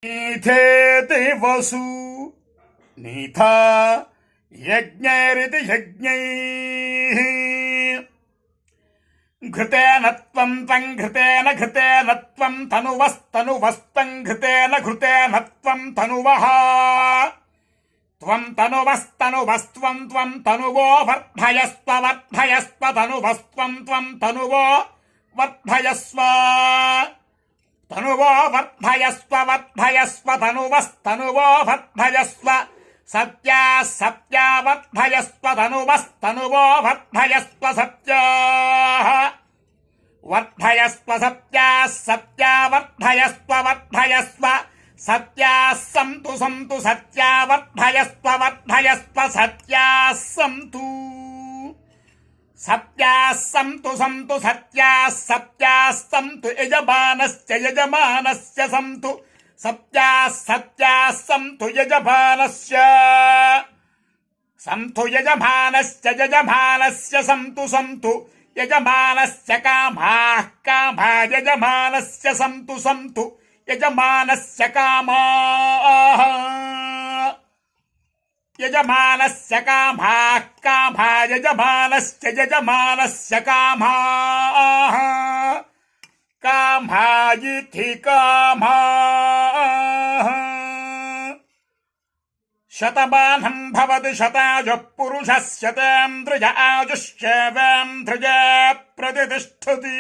नीथेति वसु नीथा यज्ञैरिति यज्ञैः घृतेन त्वं तं घृतेन घृतेन त्वं तनुवस्तनुवस्तं घृतेन घृतेन त्वं तनुवः त्वं तनुवस्तनुवस्त्वं त्वं तनुवो वर्धयस्व वर्धयस्व तनुवस्त्वं त्वं तनुवो वर्धयस्व तनुवो वर्धयस्व वर्धयस्व तनुवस्तनुवो वर्धयस्व सत्या सत्या वर्धयस्व तनुवस्तनुवो वर्धयस्व सत्याः वर्धयस्व सत्याः सत्या वर्धयस्व वर्धयस्व सत्याः सन्तु सन्तु सत्या वर्धयस्व वर्धयस्व सत्याः सन्तु सत्याः सन्तु सन्तु सत्याः सत्याः सन्तु यजमानस्य यजमानस्य सन्तु सत्याः सत्याः सन्तु यजमानस्य यजमानस्य सन्तु सन्तु यजमानस्य कामाः कामा यजमानस्य सन्तु सन्तु यजमानस्य कामाः यजमानस्य कामाः कामा यजमानस्य कामाः कामायिति कामाः शतमानं भवति शतायुः पुरुषः शतेन्द्रिय आयुष्येवेन्द्रिये प्रतिष्ठति।